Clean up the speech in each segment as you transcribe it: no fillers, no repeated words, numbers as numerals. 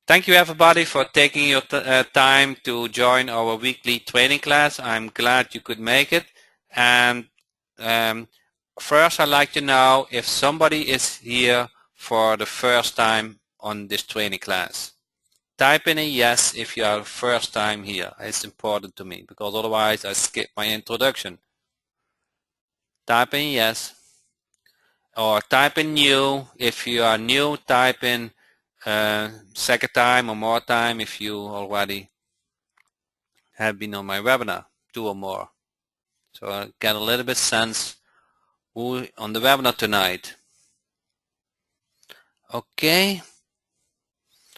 Thank you everybody for taking your time to join our weekly training class. I'm glad you could make it. And um, first I'd like to know if somebody is here for the first time on this training class. Type in a yes if you are first time here. It's important to me because otherwise I skip my introduction. Type in yes. Or type in new. If you are new, type in second time or more time if you already have been on my webinar, 2 or more. So I get a little bit sense who on the webinar tonight. Okay.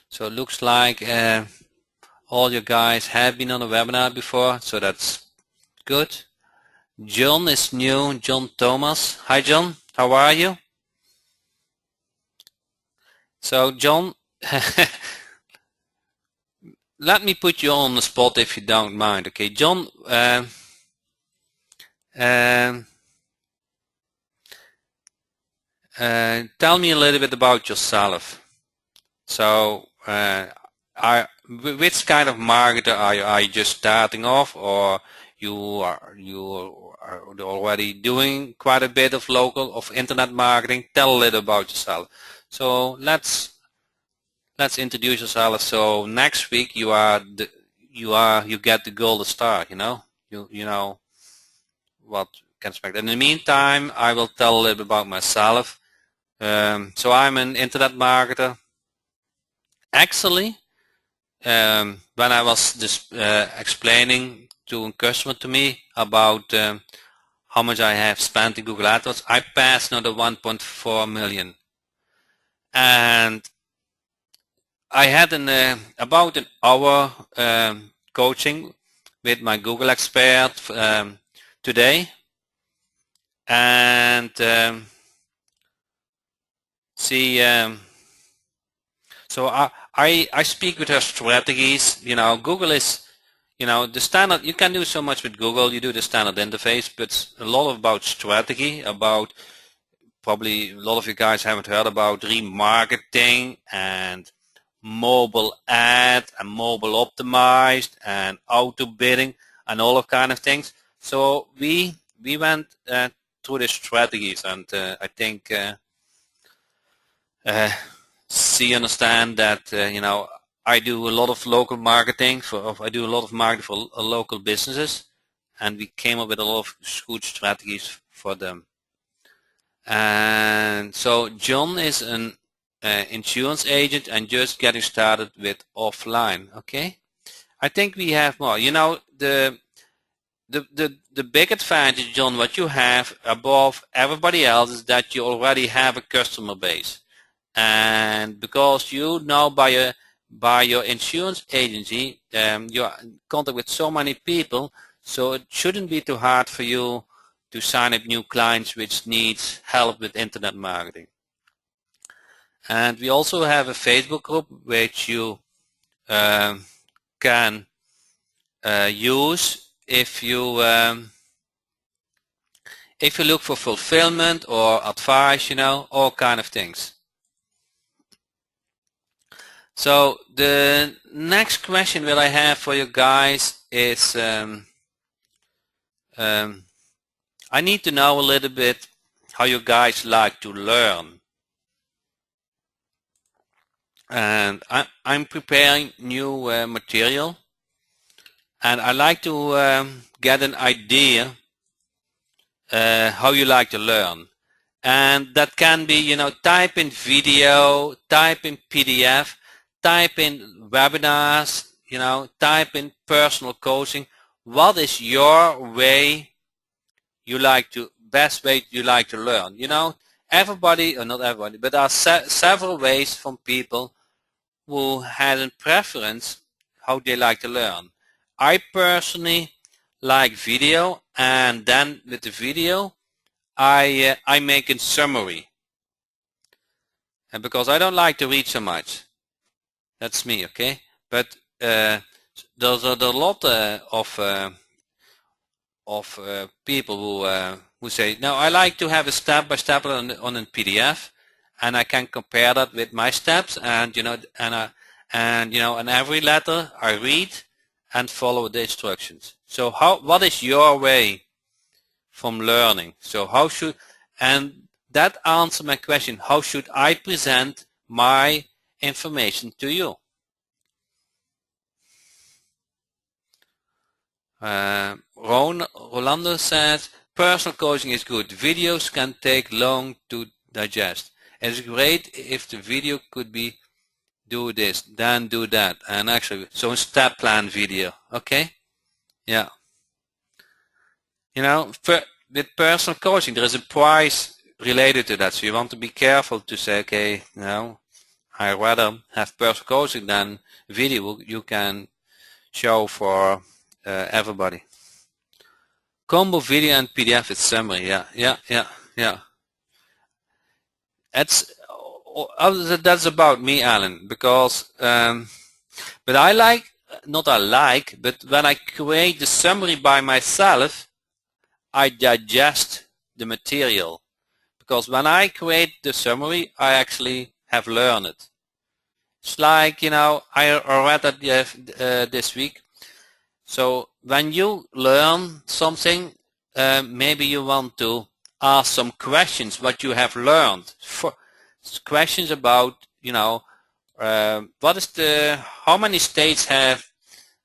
So it looks like all you guys have been on the webinar before, so that's good. John is new, John Thomas. Hi John, how are you? So John, let me put you on the spot if you don't mind. Okay, John, tell me a little bit about yourself. So, which kind of marketer are you? Are you just starting off, or you are already doing quite a bit of internet marketing? Tell a little about yourself. So let's introduce yourself. So next week you get the golden star. You know what you can expect. In the meantime, I will tell a little bit about myself. So I'm an internet marketer. Actually, when I was just explaining to a customer to me about how much I have spent in Google AdWords, I passed now the 1.4 million. And I had about an hour coaching with my Google expert today. And so I speak with her strategies. Google is, the standard. You can do so much with Google. You do the standard interface, but a lot about strategy, about probably a lot of you guys haven't heard about remarketing and mobile ad and mobile optimized and auto bidding and all of kind of things. So we went through the strategies, and I think see, understand that I do a lot of local marketing I do a lot of marketing for local businesses, and we came up with a lot of good strategies for them. And so John is an insurance agent and just getting started with offline. Okay, I think we have more. The big advantage, John, what you have above everybody else is that you already have a customer base. And because you now by your insurance agency, you're in contact with so many people, so it shouldn't be too hard for you to sign up new clients which needs help with internet marketing. And we also have a Facebook group which you can use if you look for fulfillment or advice, all kind of things. So the next question that I have for you guys is I need to know a little bit how you guys like to learn. And I'm preparing new material, and I like to get an idea how you like to learn. And that can be, type in video, type in PDF, type in webinars, type in personal coaching. What is your way best way you like to learn? Everybody, or not everybody, but there are several ways from people who had a preference how they like to learn. I personally like video, and then with the video, I make a summary. And because I don't like to read so much. That's me, okay? But there's a lot of people who say, no, I like to have a step-by-step on a PDF, and I can compare that with my steps, and and in every letter I read and follow the instructions. So what is your way from learning? So and that answers my question, how should I present my information to you? Rolando says, personal coaching is good. Videos can take long to digest. It's great if the video could be do this, then do that. And actually, so a step plan video. Okay? Yeah. With personal coaching, there is a price related to that. So you want to be careful to say, okay, I rather have personal coaching than video you can show for everybody. Combo video and PDF with summary. Yeah. That's about me, Alan, because but but when I create the summary by myself, I digest the material, because when I create the summary, I actually have learned it. It's like, I read that this week. So when you learn something, maybe you want to ask some questions what you have learned. Questions about, how many states have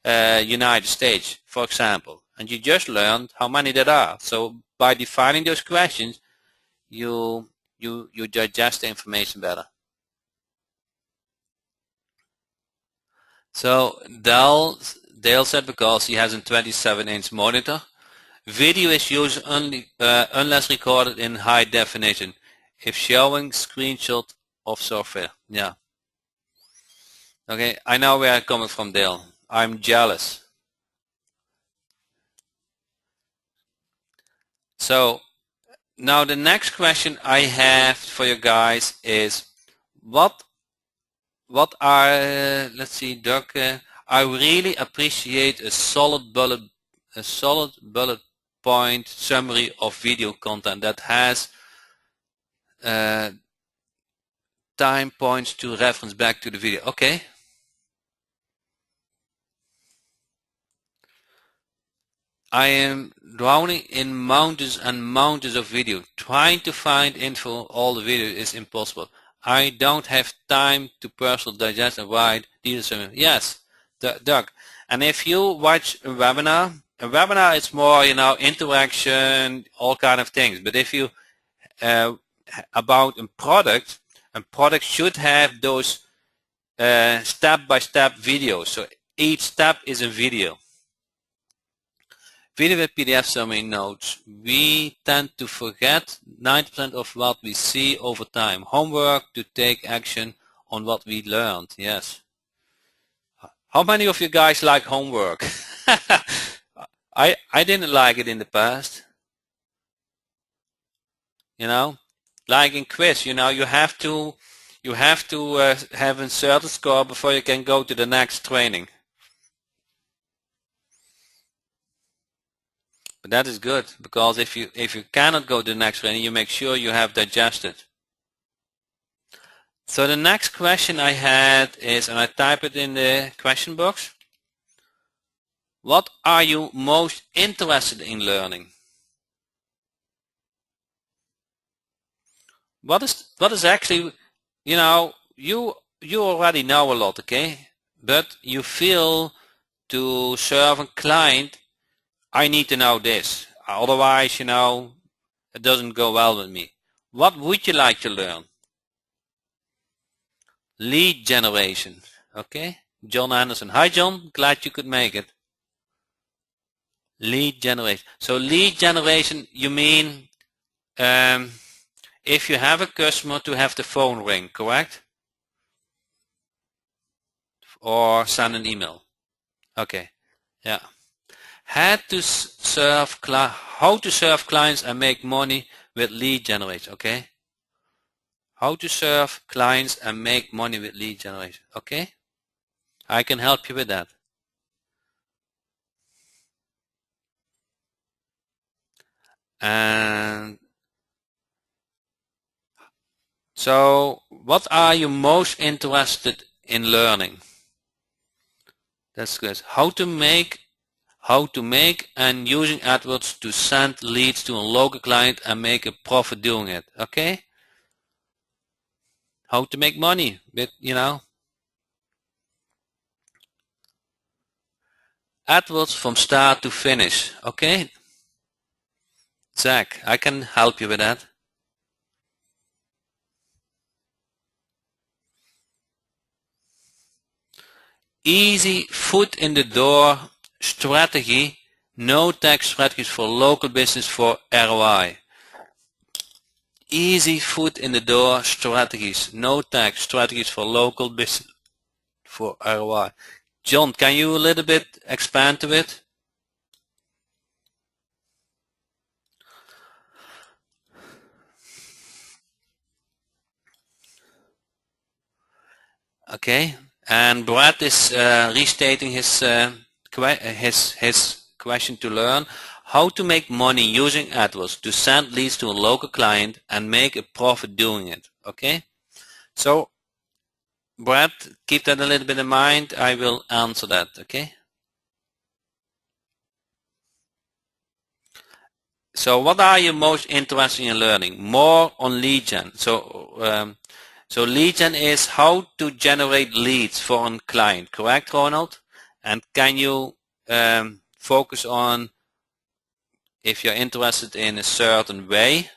United States, for example, and you just learned how many there are. So by defining those questions, you digest the information better. So Dale said because he has a 27-inch monitor, video is used only unless recorded in high definition, if showing screenshot of software. Yeah. Okay, I know where I'm coming from, Dale. I'm jealous. So now the next question I have for you guys is, what are, let's see, Doug, I really appreciate a solid bullet point summary of video content that has time points to reference back to the video. Okay. I am drowning in mountains and mountains of video. Trying to find info all the video is impossible. I don't have time to personally digest and write these. Yes, Doug. And if you watch a webinar is more, interaction, all kind of things. But if you about a product should have those step-by-step videos. So each step is a video. Video with PDF summary notes. We tend to forget 90% of what we see over time. Homework to take action on what we learned. Yes. How many of you guys like homework? I didn't like it in the past. Like in quiz, you have to have a certain score before you can go to the next training. But that is good, because if you cannot go to the next training, you make sure you have digested. So the next question I had is, and I type it in the question box, what are you most interested in learning? What is actually, you already know a lot, okay? But you feel to serve a client, I need to know this. Otherwise, it doesn't go well with me. What would you like to learn? Lead generation. Okay. John Anderson. Hi, John. Glad you could make it. Lead generation. So lead generation, you mean if you have a customer to have the phone ring, correct? Or send an email. Okay. Yeah. How to serve clients and make money with lead generation. Okay. How to serve clients and make money with lead generation. Okay. I can help you with that. And so what are you most interested in learning? That's good. How to make and using AdWords to send leads to a local client and make a profit doing it. Okay? How to make money with, AdWords from start to finish. Okay? Zach, I can help you with that. Easy foot in the door strategy, no tech strategies for local business for ROI. Easy foot in the door strategies, no tech strategies for local business for ROI. John, can you a little bit expand to it? Okay, and Brad is restating his question to learn how to make money using AdWords to send leads to a local client and make a profit doing it. Okay, so Brad, keep that a little bit in mind. I will answer that. Okay. So what are you most interested in learning? More on lead gen. So lead gen is how to generate leads for a client, correct, Ronald? And can you focus on if you're interested in a certain way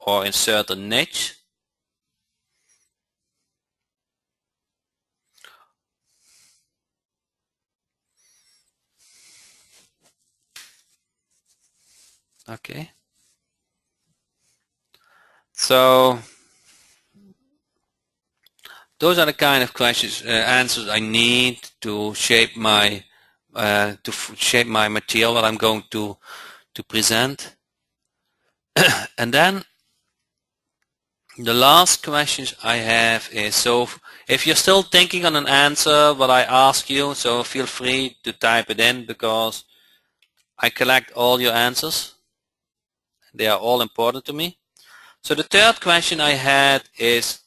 or in certain niche? Okay. So those are the kind of questions, answers I need to shape my material that I'm going to present. And then the last questions I have is, so if you're still thinking on an answer what I ask you, so feel free to type it in because I collect all your answers. They are all important to me. So the third question I had is,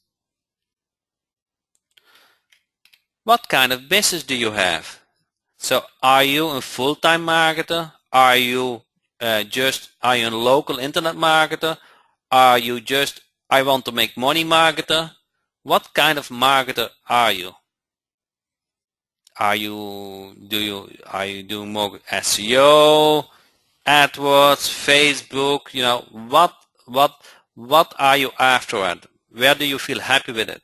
what kind of business do you have? So are you a full-time marketer? Are you a local internet marketer? Are you just I want to make money marketer? What kind of marketer are you? Are you doing more SEO, AdWords, Facebook? What are you after at? Where do you feel happy with it?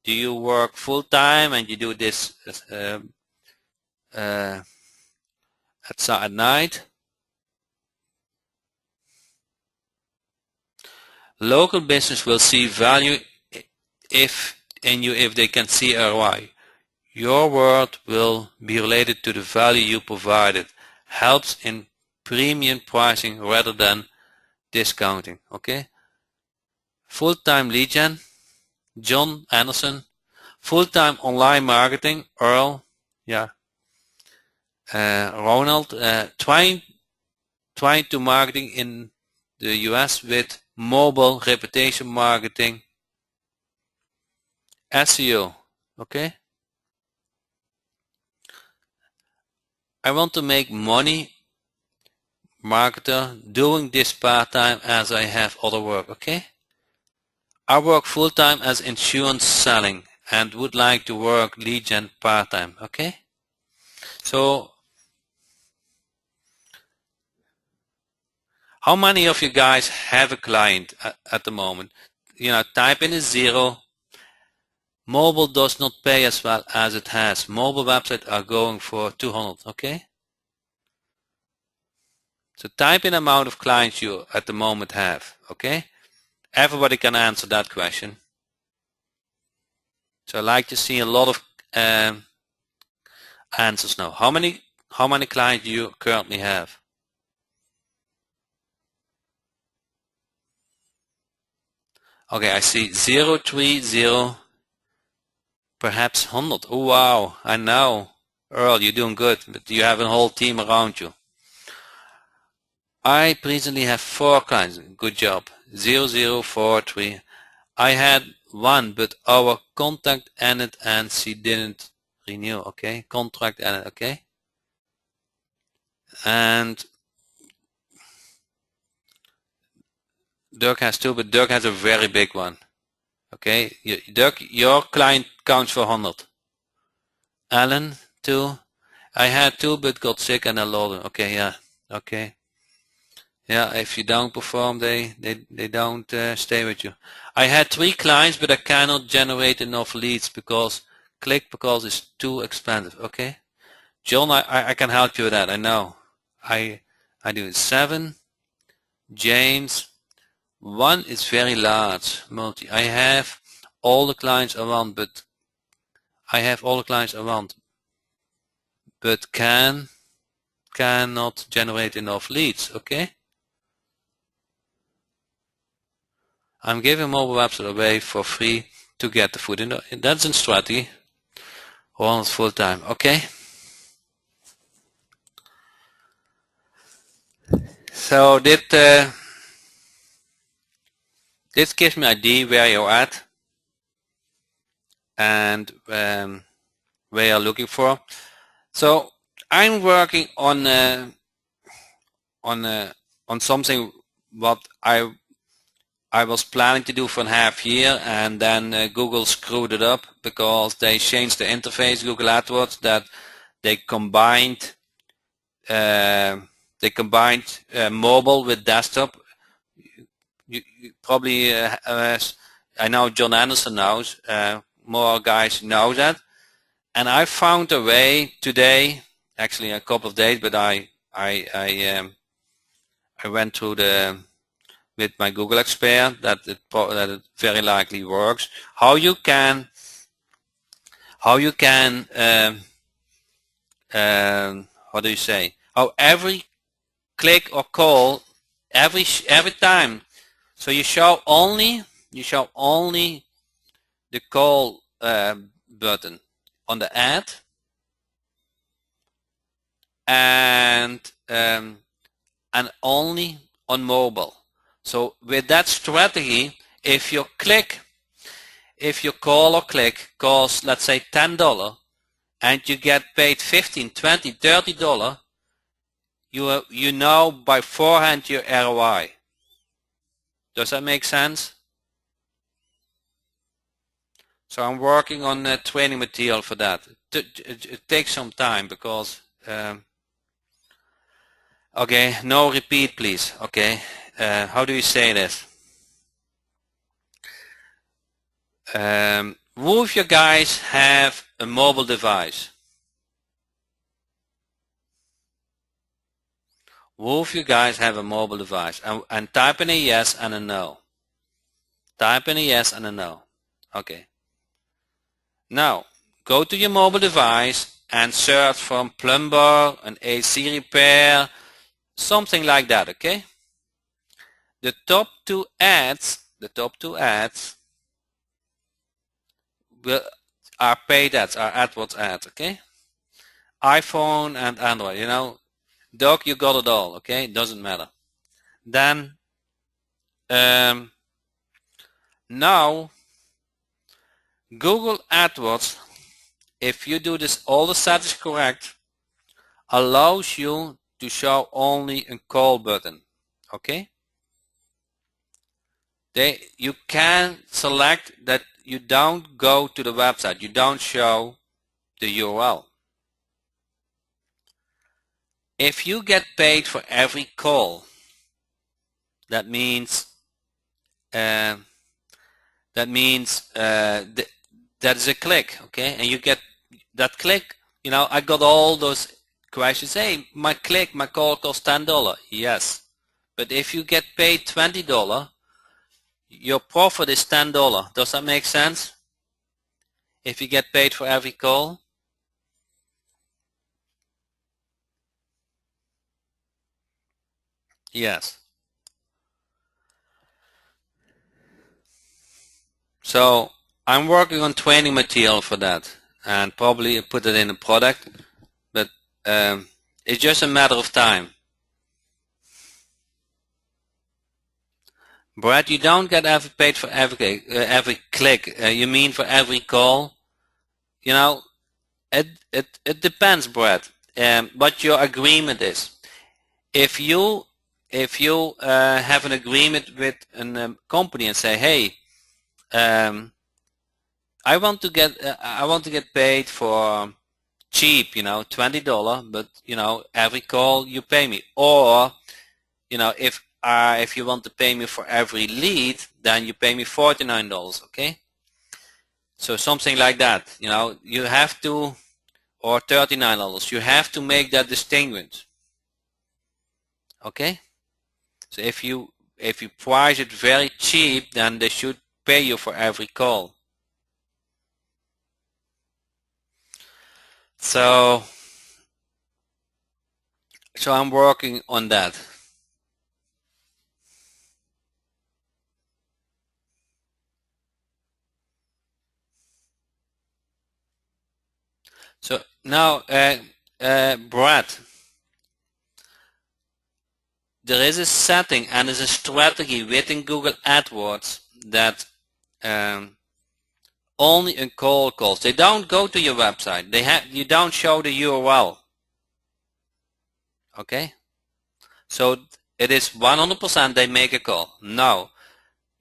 Do you work full time and you do this at night? Local business will see value if they can see ROI. Your word will be related to the value you provided. Helps in premium pricing rather than discounting. Okay. Full-time lead gen, John Anderson. Full-time online marketing, Earl. Yeah. Ronald. Trying to marketing in the US with mobile reputation marketing. SEO. Okay. I want to make money marketer doing this part-time as I have other work. Okay. I work full-time as insurance selling and would like to work lead gen part-time. Okay. So how many of you guys have a client at the moment? Type in a 0. Mobile does not pay as well as it has. Mobile websites are going for 200. Okay. So type in the amount of clients you at the moment have. Okay. Everybody can answer that question. So I'd like to see a lot of answers now. How many clients do you currently have? Okay, I see 030, perhaps 100. Oh wow, I know. Earl, you're doing good, but you have a whole team around you. I presently have 4 clients. Good job. 0043. I had one, but our contact ended and she didn't renew, okay, contract edit, okay. And Dirk has two, but Dirk has a very big one. Okay, Dirk, your client counts for 100. Alan, 2. I had 2 but got sick and I lost them. Okay, yeah, okay. Yeah, if you don't perform, they don't stay with you. I had 3 clients, but I cannot generate enough leads because it's too expensive. Okay, John, I can help you with that. I know. I do 7. James, 1 is very large. Multi. I have all the clients around, but cannot generate enough leads. Okay. I'm giving mobile website away for free to get the food. That's in strategy. Or full time. Okay. So this gives me an idea where you're at and where you're looking for. So I'm working on something what I was planning to do for a half year, and then Google screwed it up because they changed the interface, Google AdWords, that they combined mobile with desktop. You probably I know John Anderson knows, more guys know that, and I found a way today, actually a couple of days, but I went through with my Google expert that it very likely works. How you can how do you say? How every click or call every time. So you show only the call button on the ad, and only on mobile. So with that strategy, if your call or click costs, let's say $10, and you get paid $15, $20, $30, you know by forehand your ROI. Does that make sense? So I'm working on training material for that. It takes some time because okay, no repeat please. Okay, how do you say this? Who of you guys have a mobile device? Who of you guys have a mobile device? And type in a yes and a no. Type in a yes and a no. Okay. Now, go to your mobile device and search for plumber, an AC repair, something like that, okay? The top two ads are paid ads, are AdWords ads, okay? iPhone and Android, you know, Doc, you got it all, okay? Doesn't matter. Then, now, Google AdWords, if you do this, all the settings correct, allows you to show only a call button, okay? You can select that you don't go to the website, you don't show the URL. If you get paid for every call, that means that is a click, okay? And you get that click, you know, I got all those questions. Hey, my call costs $10. Yes. But if you get paid $20, your profit is $10. Does that make sense? If you get paid for every call? Yes. So I'm working on training material for that and probably put it in a product, but it's just a matter of time. Brad, you don't get paid for every click. You mean for every call? You know, It depends, Brett, what your agreement is. If you have an agreement with a company and say, hey, I want to get paid for cheap, $20, but every call you pay me, or if you want to pay me for every lead, then you pay me $49, okay? So something like that, you have to, or $39. You have to make that distinction, okay? So if you price it very cheap, then they should pay you for every call. So I'm working on that. So now, Brad, there is a setting and there's a strategy within Google AdWords that only in cold calls. They don't go to your website. You don't show the URL. Okay? So it is 100% they make a call. Now,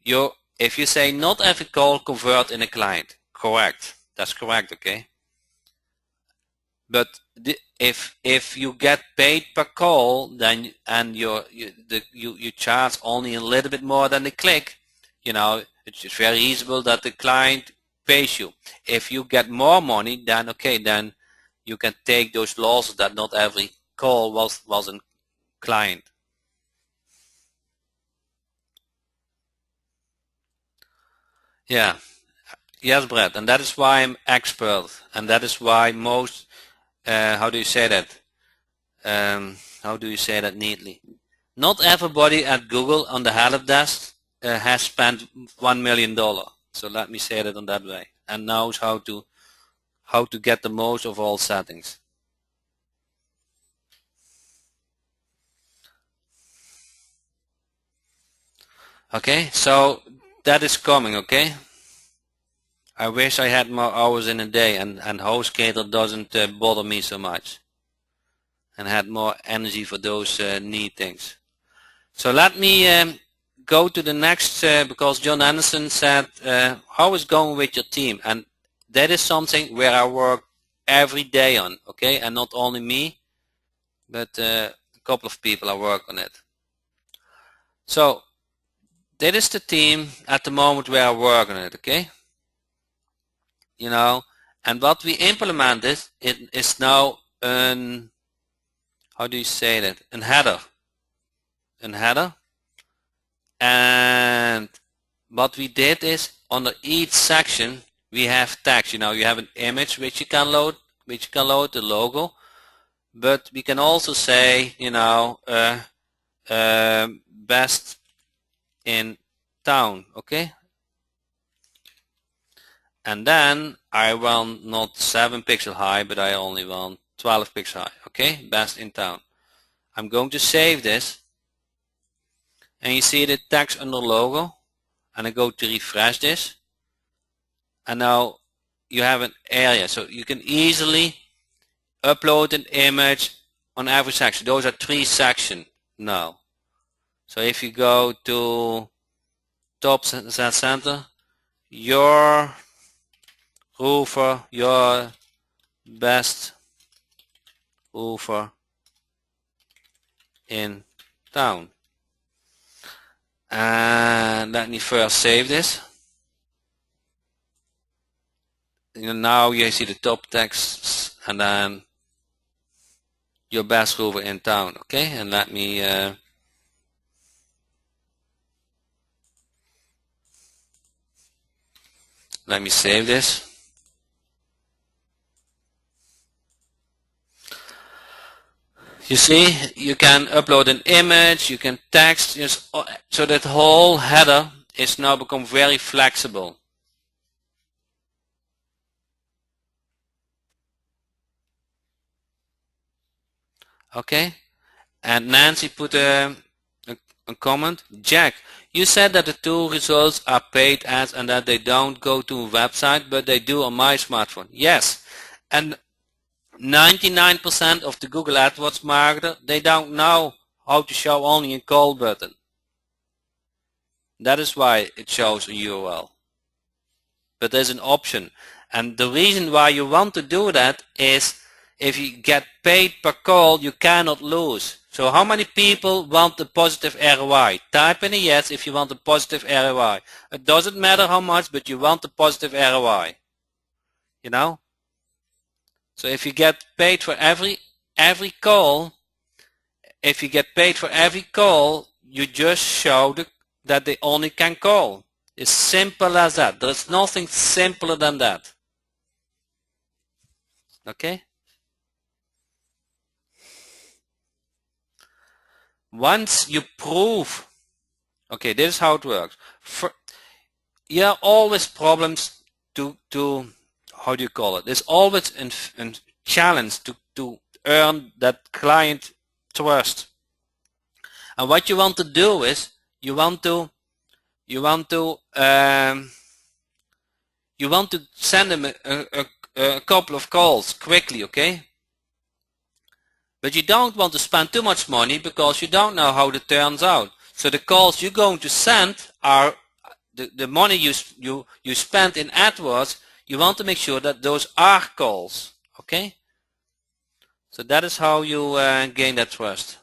if you say not every call convert in a client, correct. That's correct, okay? But if you get paid per call, then you charge only a little bit more than the click, it's very easy that the client pays you. If you get more money, then okay, then you can take those losses that not every call was a client. Yeah. Yes, Brett, and that is why I'm expert, and that is why most how do you say that? How do you say that neatly? Not everybody at Google on the help desk has spent $1 million. So let me say that on that way, and knows how to get the most of all settings. Okay, so that is coming. Okay. I wish I had more hours in a day, and HostGator doesn't bother me so much, and had more energy for those neat things. So let me go to the next, because John Anderson said, how is going with your team? And that is something where I work every day on, okay? And not only me, but a couple of people I work on it. So that is the team at the moment where I work on it, okay? And what we implement is now how do you say that? A header. And what we did is under each section we have text. You have an image which you can load, the logo, but we can also say, best in town, okay? And then I want not 7 pixel high, but I only want 12 pixel high, okay? Best in town. I'm going to save this, and you see the text under logo, and I go to refresh this, and now you have an area, so you can easily upload an image on every section. Those are 3 sections now. So if you go to top center, your roofer, your best roofer in town. And let me first save this. Now you see the top text, and then your best roofer in town, okay? And let me save this. You see, you can upload an image, you can text, so that whole header is now become very flexible. Okay, and Nancy put a comment. Jack, you said that the 2 results are paid ads and that they don't go to a website, but they do on my smartphone. Yes, and 99% of the Google AdWords marketer, they don't know how to show only a call button. That is why it shows a URL. But there's an option. And the reason why you want to do that is if you get paid per call, you cannot lose. So how many people want the positive ROI? Type in a yes if you want a positive ROI. It doesn't matter how much, but you want the positive ROI. You know? So if you get paid for every call, if you get paid for every call, you just show that they only can call. It's simple as that. There's nothing simpler than that. Okay? Once you prove, okay, this is how it works. There are always problems to how do you call it? There's always a challenge to earn that client trust. And what you want to do is you want to send them a couple of calls quickly, okay? But you don't want to spend too much money because you don't know how it turns out. So the calls you're going to send are the money you spend in AdWords. You want to make sure that those are calls, okay? So that is how you gain that trust.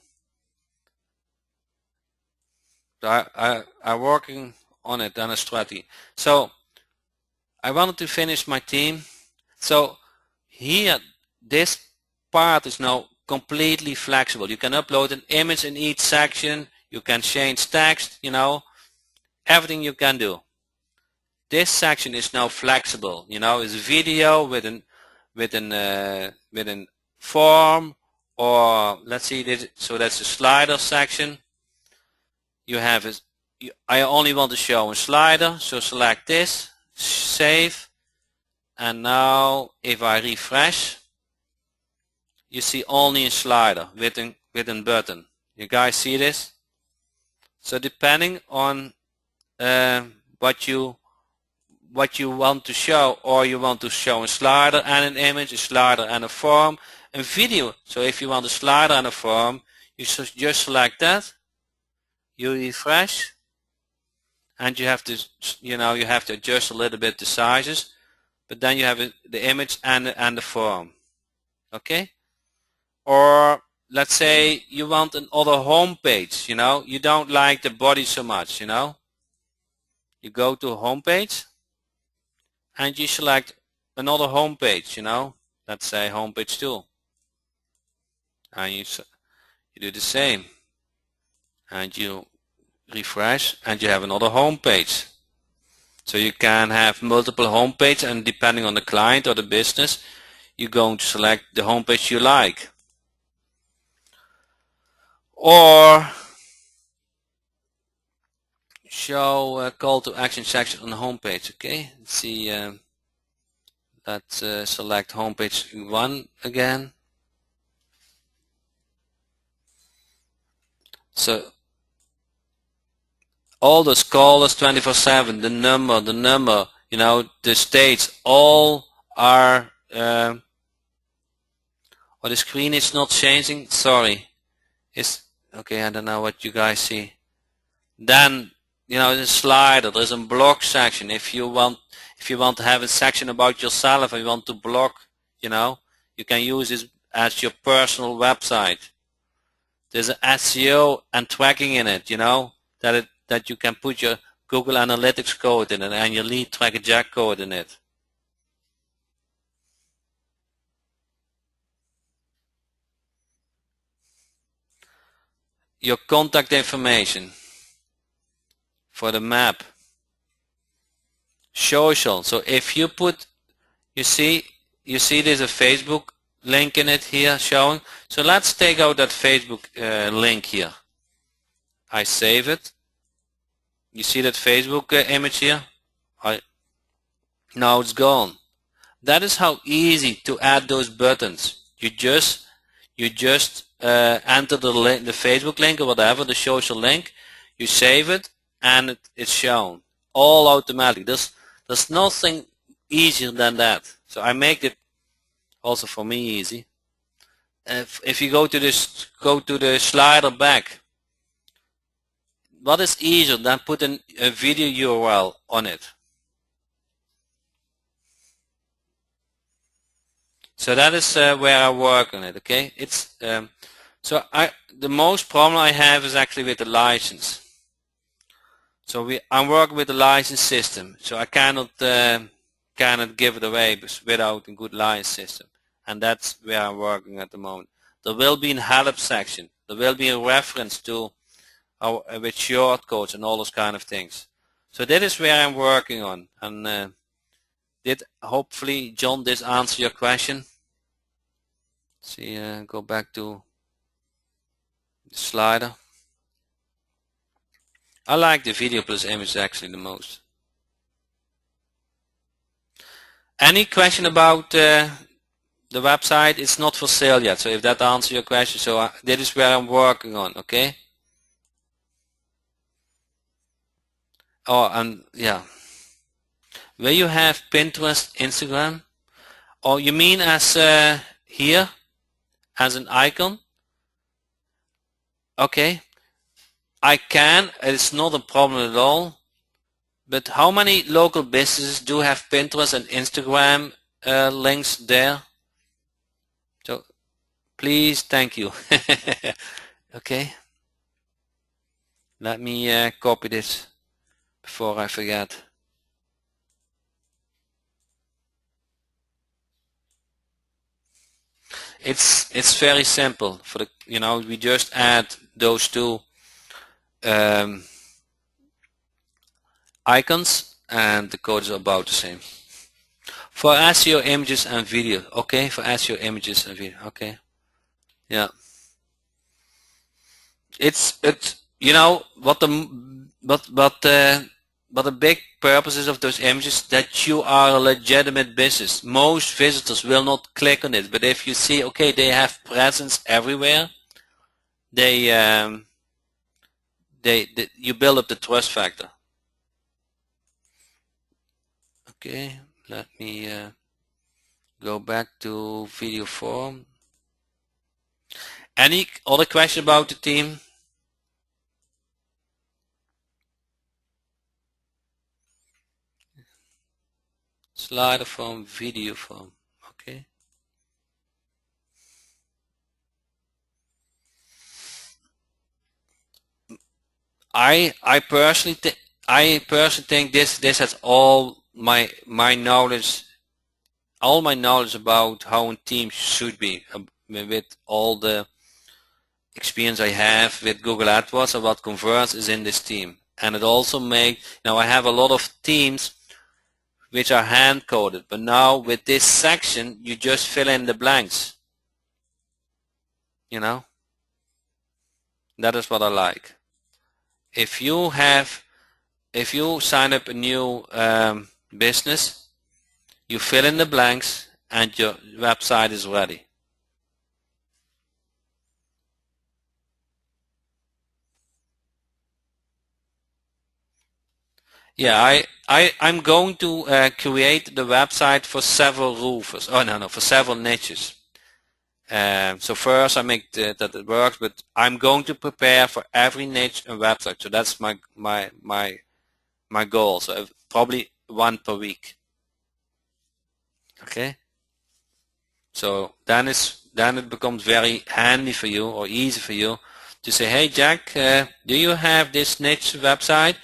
I'm working on it, on a strategy. So I wanted to finish my team. So here, this part is now completely flexible. You can upload an image in each section. You can change text, you know, everything you can do. This section is now flexible, you know, it's video with an form, or let's see this. So that's the slider section. You have it. I only want to show a slider, so select this, save, and now if I refresh, you see only a slider with a button. You guys see this? So depending on what you want to show, or you want to show a slider and an image, a slider and a form, and video. So if you want a slider and a form, you just select that, you refresh, and you have to, you know, you have to adjust a little bit the sizes, but then you have the image and the form, okay? Or let's say you want another home page, you know, you don't like the body so much, you know, you go to home page and you select another home page, you know, let's say home page 2, and you do the same, and you refresh and you have another home page. So you can have multiple home pages, and depending on the client or the business, you're going to select the home page you like. Or show a call to action section on the home page. Okay, let's see, let's select home page 1 again. So all those callers 24/7, the number, you know, the states, all are, oh, the screen is not changing, sorry. It's okay, I don't know what you guys see. Then, you know, there's a slider, there's a blog section. If you want to have a section about yourself and you want to blog, you know, you can use this as your personal website. There's an SEO and tracking in it, you know, that you can put your Google Analytics code in it and your lead tracker jack code in it. Your contact information for the map. Social. So if you put, you see there's a Facebook link in it here showing. So let's take out that Facebook link here. I save it. You see that Facebook image here? Now it's gone. That is how easy to add those buttons. You just enter the Facebook link or whatever, the social link. You save it, and it's shown all automatically. There's nothing easier than that. So I make it Also for me easy. If you go to the slider back, what is easier than putting a video URL on it? So that is where I work on it. Okay, it's so the most problem I have is actually with the license. So I'm working with the license system, so I cannot give it away without a good license system, and that's where I'm working at the moment. There will be a help section. There will be a reference to with shortcodes and all those kind of things. So that is where I'm working on. And did hopefully, John, this answer your question? See, go back to the slider. I like the video plus image actually the most. Any question about the website? It's not for sale yet, so if that answers your question, so that is where I'm working on, okay? Oh, and yeah. Where you have Pinterest, Instagram? Oh, you mean as here, as an icon? Okay. I can, it's not a problem at all. But how many local businesses do have Pinterest and Instagram links there? So please, thank you. Okay. Let me copy this before I forget. It's very simple. For the we just add those two icons, and the code is about the same. For SEO images and video, okay. For SEO images and video, okay. Yeah. It's what the big purposes of those images, that you are a legitimate business. Most visitors will not click on it, but if you see, okay, they have presence everywhere, you build up the trust factor. Okay, let me go back to video form. Any other question about the team? Slider form, video form. Okay. I personally think this has all my knowledge, about how a team should be, with all the experience I have with Google AdWords. About converts is in this team, and it also makes, I have a lot of teams which are hand coded, but now with this section you just fill in the blanks. That is what I like. If you sign up a new business, you fill in the blanks and your website is ready. Yeah, I'm going to create the website for several roofers. Oh no, for several niches. So first I make that it works, but I'm going to prepare for every niche and website. So that's my goal. So probably one per week. Okay. So then it becomes very handy for you, or easy for you, to say, hey Jack, do you have this niche website?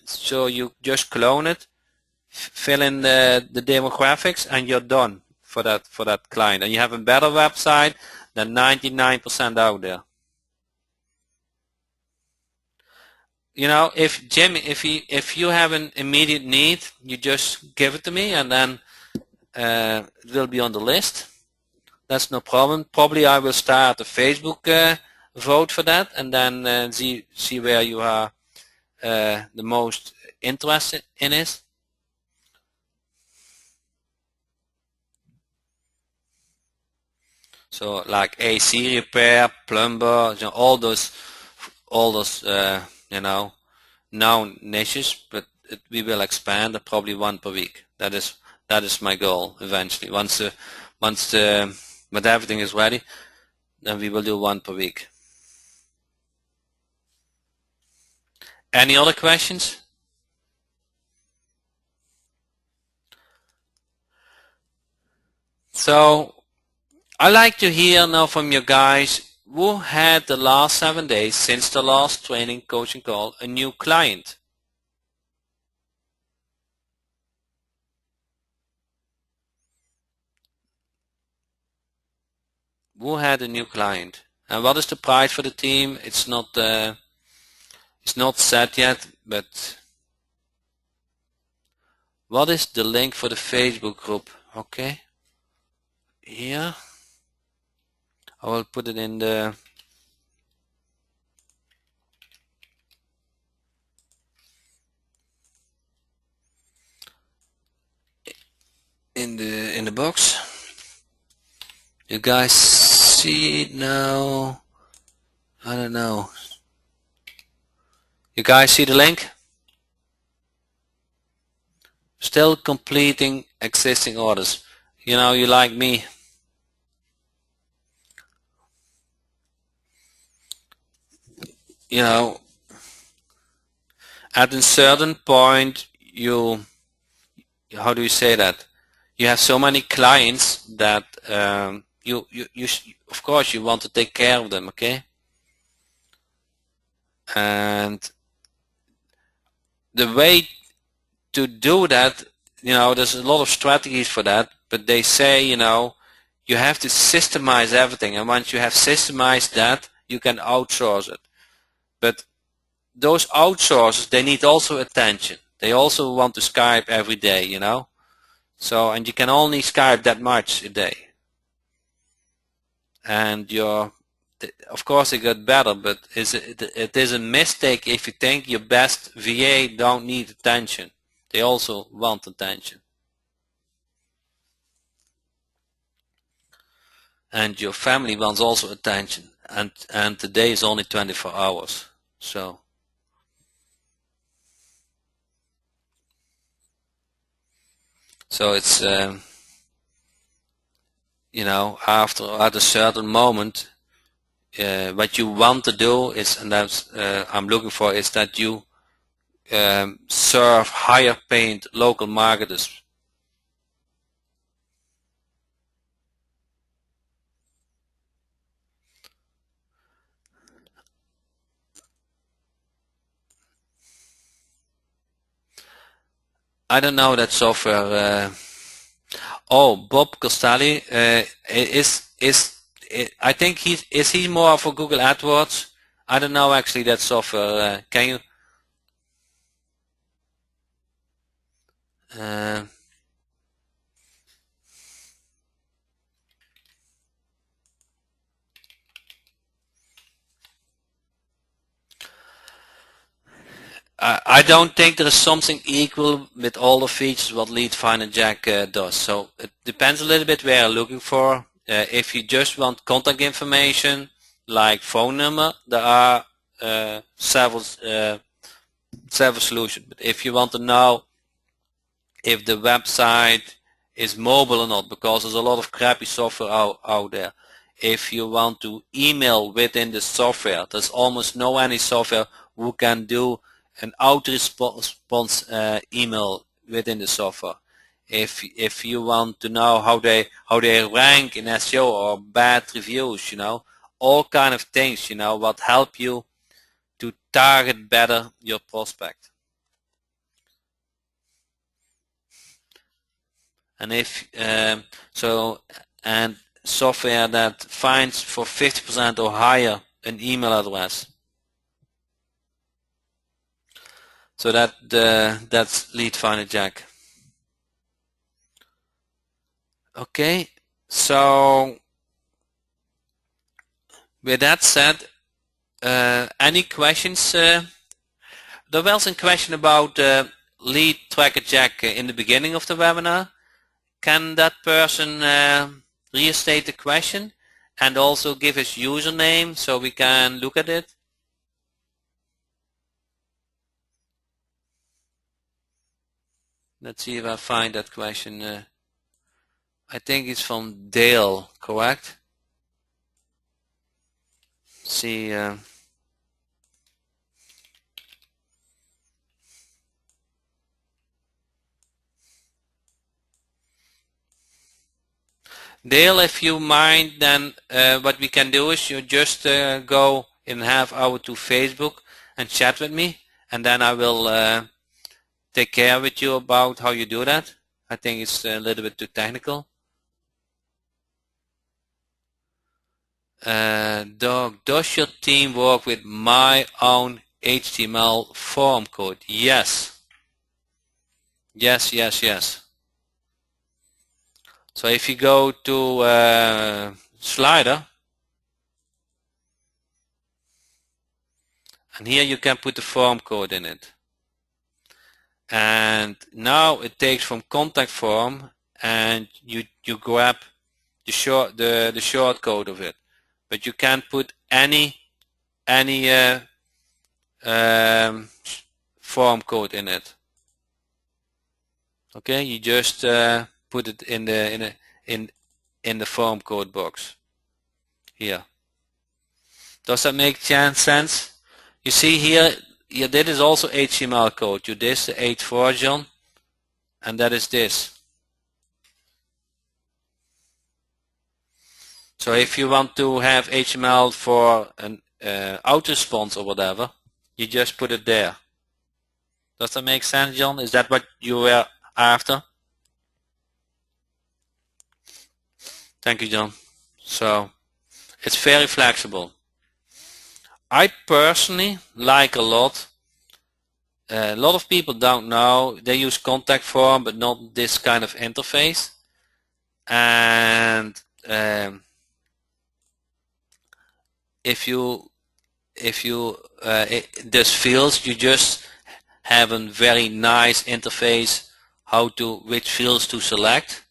So you just clone it, fill in the demographics, and you're done for that client, and you have a better website than 99% out there. If Jim, if you have an immediate need, you just give it to me, and then it will be on the list. That's no problem. Probably I will start a Facebook vote for that, and then see where you are the most interested in it. So like AC repair, plumber, all those known niches, but we will expand probably one per week. That is my goal eventually. Once Once when everything is ready, then we will do 1 per week. Any other questions? So I like to hear now from you guys who had the last 7 days since the last training coaching call a new client. Who had a new client? And what is the price for the team? It's not set yet, but what is the link for the Facebook group? Okay, here I will put it in the box. You guys see it now? I don't know. You guys see the link? Still completing existing orders. You know, you like me. You know, at a certain point, how do you say that? You have so many clients that you of course you want to take care of them, okay? And the way to do that, you know, there's a lot of strategies for that, but they say, you know, you have to systemize everything, and once you have systemized that, you can outsource it. But those outsourcers, they need also attention. They also want to Skype every day, you know. So, and you can only Skype that much a day. And of course it got better, but it is a mistake if you think your best VA don't need attention. They also want attention. And your family wants also attention. And the day is only 24 hours. So it's you know, at a certain moment, what you want to do is, and that's I'm looking for, is that you serve higher paid local marketers. I don't know that software. Oh, Bob Costelli I think he's more for Google AdWords. I don't know actually that software. Can you? I don't think there is something equal with all the features what Lead Finder Jack does. So it depends a little bit where you're looking for. If you just want contact information like phone number, there are several solutions. But if you want to know if the website is mobile or not, because there's a lot of crappy software out there. If you want to email within the software, there's almost no any software who can do an auto-response email within the software. If you want to know how they rank in SEO or bad reviews, you know, all kind of things, you know, what help you to target better your prospect. And if and software that finds for 50% or higher an email address. So that's Lead Finder Jack. Okay, so with that said, any questions? There was a question about Lead Tracker Jack in the beginning of the webinar. Can that person restate the question and also give his username so we can look at it? Let's see if I find that question. I think it's from Dale, correct? See, Dale, if you mind, then what we can do is you just go in half hour to Facebook and chat with me, and then I will take care with you about how you do that. I think it's a little bit too technical. Doug, does your team work with my own HTML form code? Yes. Yes, yes, yes. So if you go to Slider, and here you can put the form code in it. And now it takes from contact form and you grab the short code of it. But you can't put any form code in it. Okay, you just put it in the form code box here. Does that make sense? You see here, that is also HTML code. You this the 8th version, and that is this. So if you want to have HTML for an auto response or whatever, you just put it there. Does that make sense, John? Is that what you were after? Thank you, John. So it's very flexible. I personally like a lot. A lot of people don't know. They use contact form, but not this kind of interface. And if you this fields, you just have a very nice interface which fields to select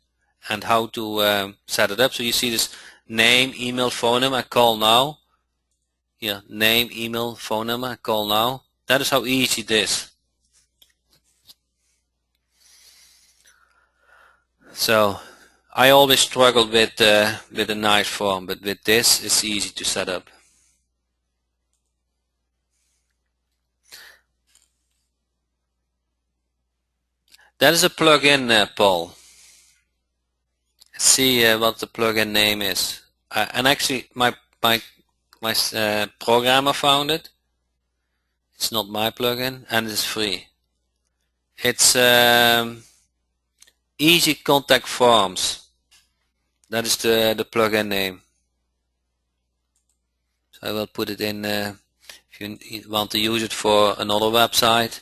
and how to set it up. So you see this name, email, phone number, call now. Here, name, email, phone number, call now. That is how easy it is. So I always struggled with a nice form, but with this it's easy to set up. That is a plugin, Paul. See what the plugin name is. And actually my programmer found it. It's not my plugin and it's free. It's Easy Contact Forms. That is the plugin name. So I will put it in if you want to use it for another website.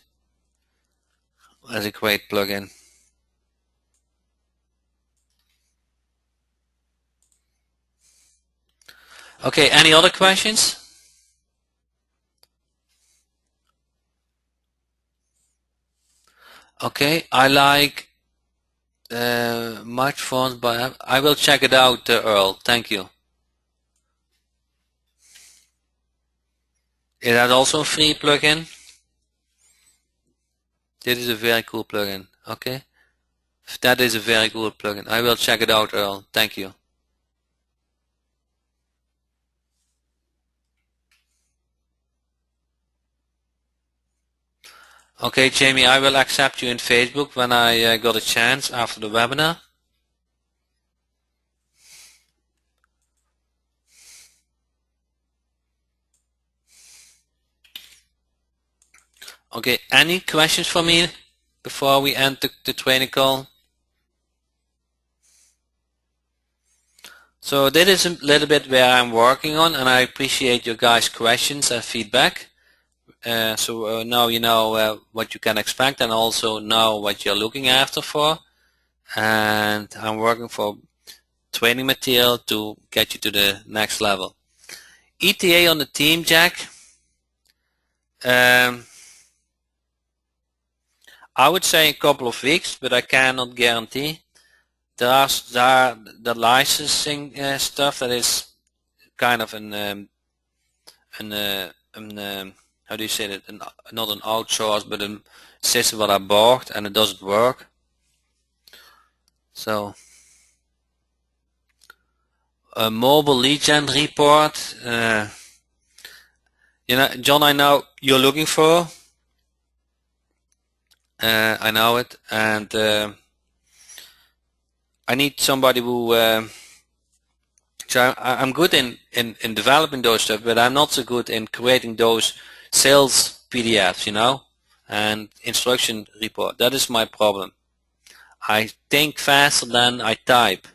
That's a great plugin. Okay, any other questions? Okay, I like much fonts, but I will check it out, Earl. Thank you. Is that also a free plugin? This is a very cool plugin. Okay, that is a very cool plugin. I will check it out, Earl. Thank you. Okay, Jamie, I will accept you in Facebook when I got a chance after the webinar. Okay, any questions for me before we end the training call? So that is a little bit where I'm working on, and I appreciate your guys' questions and feedback. So now you know what you can expect and also know what you're looking after for. And I'm working for training material to get you to the next level. ETA on the team, Jack. I would say a couple of weeks, but I cannot guarantee. There are the licensing stuff that is kind of how do you say that? Not an outsource, but a system that I bought and it doesn't work. So a mobile lead gen report. You know, John, I know you're looking for. I know it, and I need somebody who. So I'm good in developing those stuff, but I'm not so good in creating those sales PDFs, you know, and instruction report. That is my problem. I think faster than I type.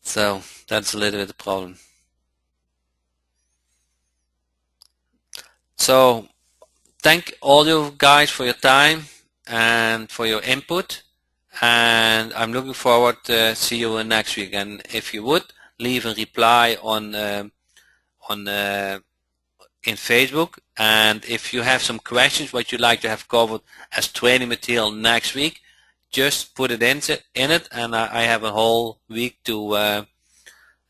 So that's a little bit the problem. So thank all you guys for your time and for your input, and I'm looking forward to see you next week. And if you would leave a reply on in Facebook, and if you have some questions what you'd like to have covered as training material next week, just put it in it, and I have a whole week to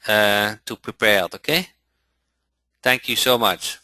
prepare it. Okay. Thank you so much.